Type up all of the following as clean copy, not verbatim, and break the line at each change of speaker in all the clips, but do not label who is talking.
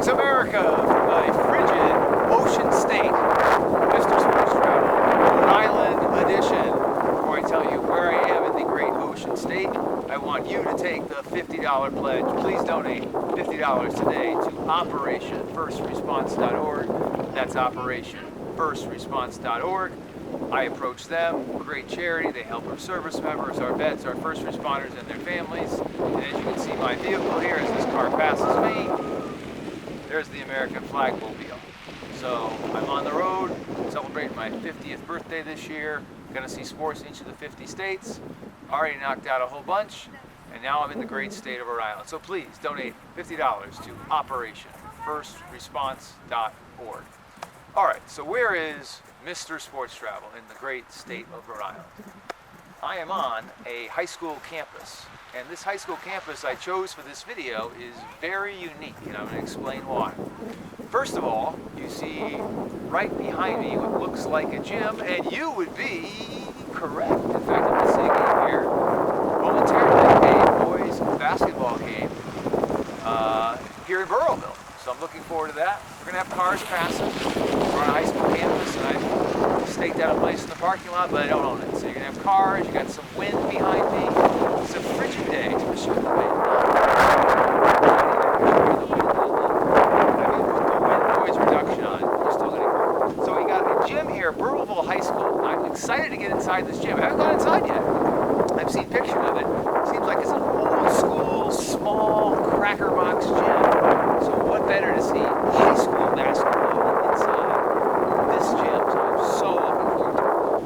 Greetings, America, from my frigid ocean state, Mr. Sports Travel, Rhode Island edition. Before I tell you where I am in the great ocean state, I want you to take the $50 pledge. Please donate $50 today to OperationFirstResponse.org. That's OperationFirstResponse.org. I approached them, great charity. They help our service members, our vets, our first responders, and their families. And as you can see my vehicle here, as this car passes me, there's the American flag mobile. So I'm on the road, celebrating my 50th birthday this year. Gonna see sports in each of the 50 states. Already knocked out a whole bunch, and now I'm in the great state of Rhode Island. So please donate $50 to OperationFirstResponse.org. All right, so where is Mr. Sports Travel in the great state of Rhode Island? I am on a high school campus, and this high school campus I chose for this video is very unique, and I'm going to explain why. First of all, you see right behind me what looks like a gym, and you would be correct. In fact, I'm seeing it here momentarily, a boys basketball game here in Burrowville. So I'm looking forward to that. We're going to have cars passing. We're on a high school campus, and I've staked out a place in the parking lot, but I don't own it. So you're going to have cars, you got some wind behind me. It's a frigid day, especially with the wind. Noise reduction on. You're still going to hear. So we got a gym here, Burrowville High School. I'm excited to get inside this gym. I haven't gone inside yet. I've seen pictures of it. It seems like it's an old school, small, cracker box gym. So what better to see high school basketball inside this gym? So I'm so looking forward to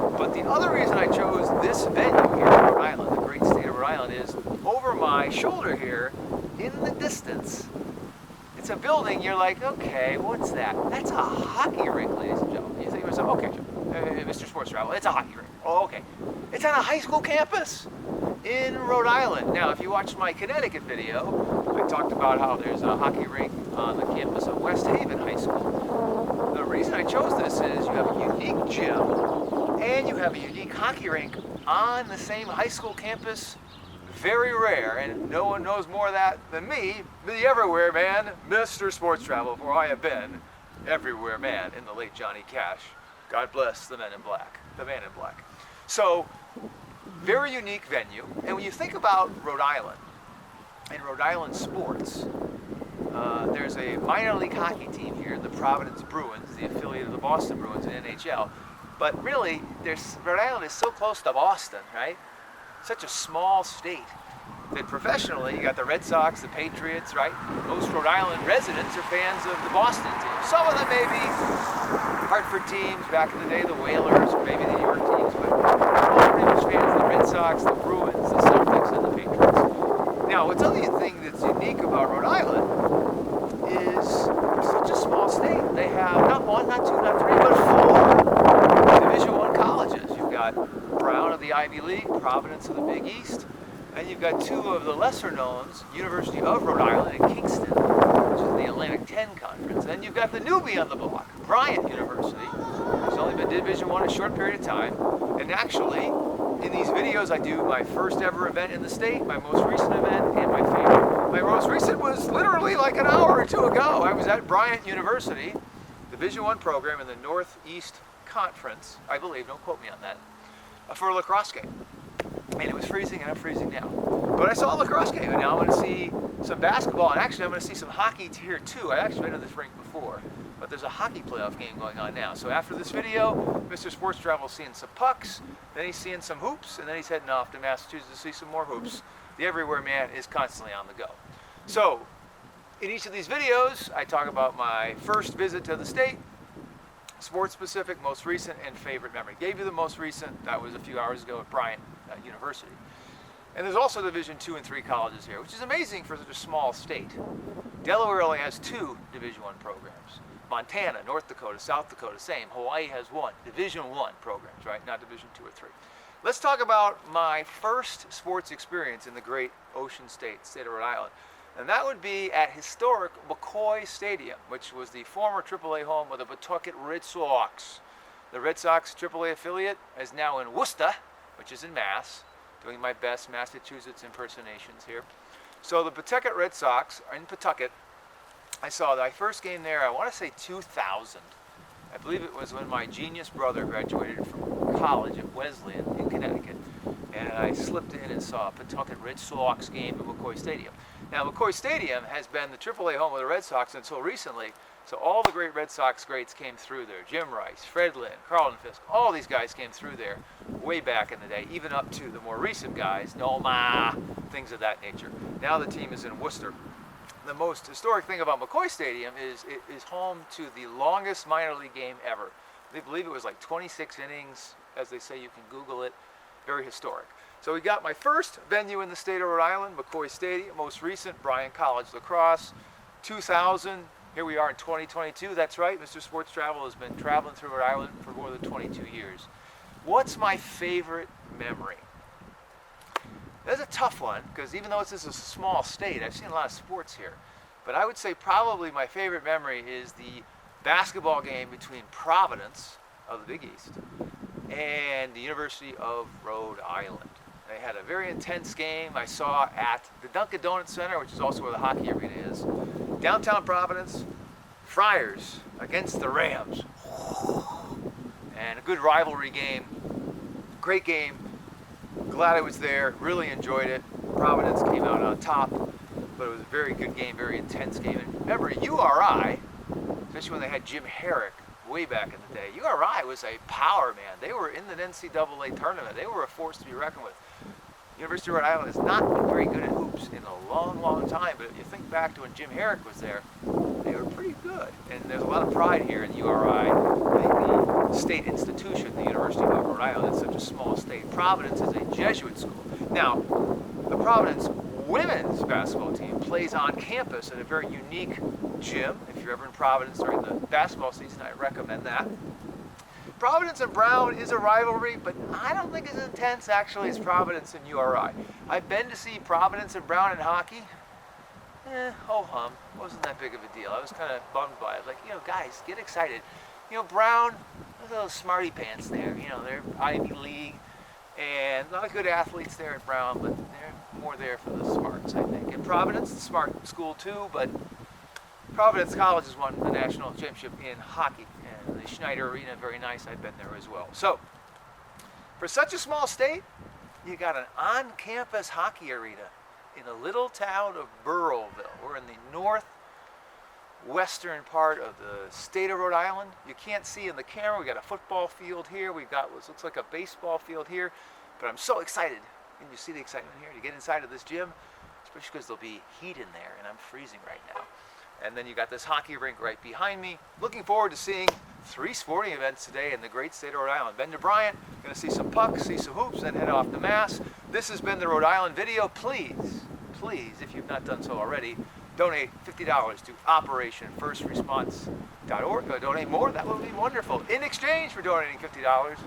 it. But the other reason I chose this venue here in Rhode Island, the great state of Rhode Island, is over my shoulder here, in the distance, it's a building. You're like, okay, what's that? That's a hockey rink, ladies and gentlemen. You think to yourself, okay, Mr. Sports Travel, it's a hockey rink. Oh, okay. It's on a high school campus in Rhode Island. Now, if you watched my Connecticut video, I talked about how there's a hockey rink on the campus of West Haven High School. The reason I chose this is you have a unique gym and you have a unique hockey rink on the same high school campus. Very rare, and no one knows more of that than me, the everywhere man, Mr. Sports Travel, for I have been everywhere man in the late Johnny Cash. God bless the men in black, the man in black. So, very unique venue, and when you think about Rhode Island and Rhode Island sports, there's a minor league hockey team here, the Providence Bruins, the affiliate of the Boston Bruins in NHL. But really, Rhode Island is so close to Boston, right? Such a small state that professionally, you got the Red Sox, the Patriots, right? Most Rhode Island residents are fans of the Boston team. Some of them may be Hartford teams, back in the day, the Whalers, or maybe the New York teams, but all pretty much fans of the Red Sox, the Bruins, the Celtics, and the Patriots. Now, what's the other thing that's unique about Rhode Island is it's such a small state. They have not one, not two, not three, but four Division I colleges. You've got Brown of the Ivy League, Providence of the Big East, and you've got two of the lesser knowns, University of Rhode Island and Kingston, which is the Atlantic 10 Conference. Then you've got the newbie on the block, Bryant University, which has only been Division I a short period of time. And actually, in these videos, I do my first ever event in the state, my most recent event, and my favorite. My most recent was literally like an hour or two ago. I was at Bryant University, Division I program in the Northeast Conference, I believe, don't quote me on that, for a lacrosse game. And it was freezing, and I'm freezing now. But I saw a lacrosse game, and now I'm going to see some basketball, and actually I'm going to see some hockey here too. I actually been to this rink before, but there's a hockey playoff game going on now. So after this video, Mr. Sports Travel is seeing some pucks, then he's seeing some hoops, and then he's heading off to Massachusetts to see some more hoops. The everywhere man is constantly on the go. So, in each of these videos, I talk about my first visit to the state, sports specific, most recent, and favorite memory. Gave you the most recent, that was a few hours ago at Bryant University. And there's also Division II and III colleges here, which is amazing for such a small state. Delaware only has 2 Division I programs. Montana, North Dakota, South Dakota, same. Hawaii has 1. Division I programs, right? Not Division II or III. Let's talk about my first sports experience in the great ocean state of Rhode Island. And that would be at historic McCoy Stadium, which was the former AAA home of the Pawtucket Red Sox. The Red Sox AAA affiliate is now in Worcester, which is in Mass. Doing my best Massachusetts impersonations here. So the Pawtucket Red Sox are in Pawtucket, I saw my first game there, I want to say 2000. I believe it was when my genius brother graduated from college at Wesleyan in Connecticut. And I slipped in and saw a Pawtucket Red Sox game at McCoy Stadium. Now, McCoy Stadium has been the AAA home of the Red Sox until recently, so all the great Red Sox greats came through there. Jim Rice, Fred Lynn, Carlton Fisk, all these guys came through there way back in the day, even up to the more recent guys, Noma, things of that nature. Now the team is in Worcester. The most historic thing about McCoy Stadium is it is home to the longest minor league game ever. They believe it was like 26 innings, as they say, you can Google it. Very historic. So we got my first venue in the state of Rhode Island, McCoy Stadium. Most recent, Bryan College Lacrosse, 2000. Here we are in 2022. That's right, Mr. Sports Travel has been traveling through Rhode Island for more than 22 years. What's my favorite memory? That's a tough one, because even though this is a small state, I've seen a lot of sports here. But I would say probably my favorite memory is the basketball game between Providence of the Big East and the University of Rhode Island. They had a very intense game I saw at the Dunkin' Donuts Center, which is also where the hockey arena is. Downtown Providence, Friars against the Rams. And a good rivalry game, great game. Glad I was there, really enjoyed it. Providence came out on top, but it was a very good game, very intense game. And remember, URI, especially when they had Jim Herrick way back in the day, URI was a power, man. They were in the NCAA tournament. They were a force to be reckoned with. University of Rhode Island has not been very good at hoops in a long, long time, but if you think back to when Jim Herrick was there, they were pretty good. And there's a lot of pride here in URI, the state institution, the University of Rhode Island. It's such a small state. Providence is a Jesuit school. Now, the Providence women's basketball team plays on campus at a very unique gym. If you're ever in Providence during the basketball season, I recommend that. Providence and Brown is a rivalry, but I don't think as intense actually as Providence and URI. I've been to see Providence and Brown in hockey. Ho-hum, wasn't that big of a deal. I was kind of bummed by it. Like, guys, get excited. Brown, there's those smarty pants there. They're Ivy League, and a lot of good athletes there at Brown, but they're more there for the smarts, I think. And Providence, the smart school too, but Providence College has won the national championship in hockey. And the Schneider Arena, very nice. I've been there as well. So, for such a small state, you got an on-campus hockey arena in a little town of Burrowville. We're in the northwestern part of the state of Rhode Island. You can't see in the camera. We got a football field here. We've got what looks like a baseball field here. But I'm so excited. Can you see the excitement here to get inside of this gym? Especially because there'll be heat in there, and I'm freezing right now. And then you got this hockey rink right behind me. Looking forward to seeing 3 sporting events today in the great state of Rhode Island. Been to Bryant, going to see some pucks, see some hoops, then head off to Mass. This has been the Rhode Island video. Please, if you've not done so already, donate $50 to OperationFirstResponse.org. Donate more, that would be wonderful. In exchange for donating $50,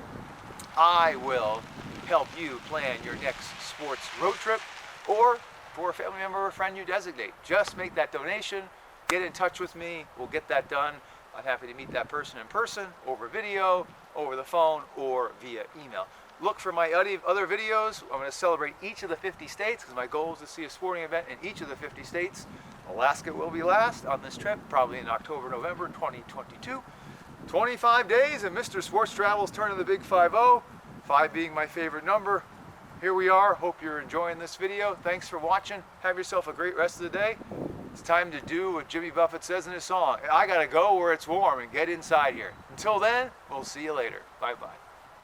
I will help you plan your next sports road trip, or for a family member or a friend you designate. Just make that donation. Get in touch with me. We'll get that done. I'm happy to meet that person in person, over video, over the phone, or via email. Look for my other videos. I'm going to celebrate each of the 50 states because my goal is to see a sporting event in each of the 50 states. Alaska will be last on this trip, probably in October, November 2022. 25 days and Mr. Sports Travel's turn of the Big 5-0, 5 being my favorite number. Here we are. Hope you're enjoying this video. Thanks for watching. Have yourself a great rest of the day. It's time to do what Jimmy Buffett says in his song. I gotta go where it's warm and get inside here. Until then, we'll see you later. Bye-bye.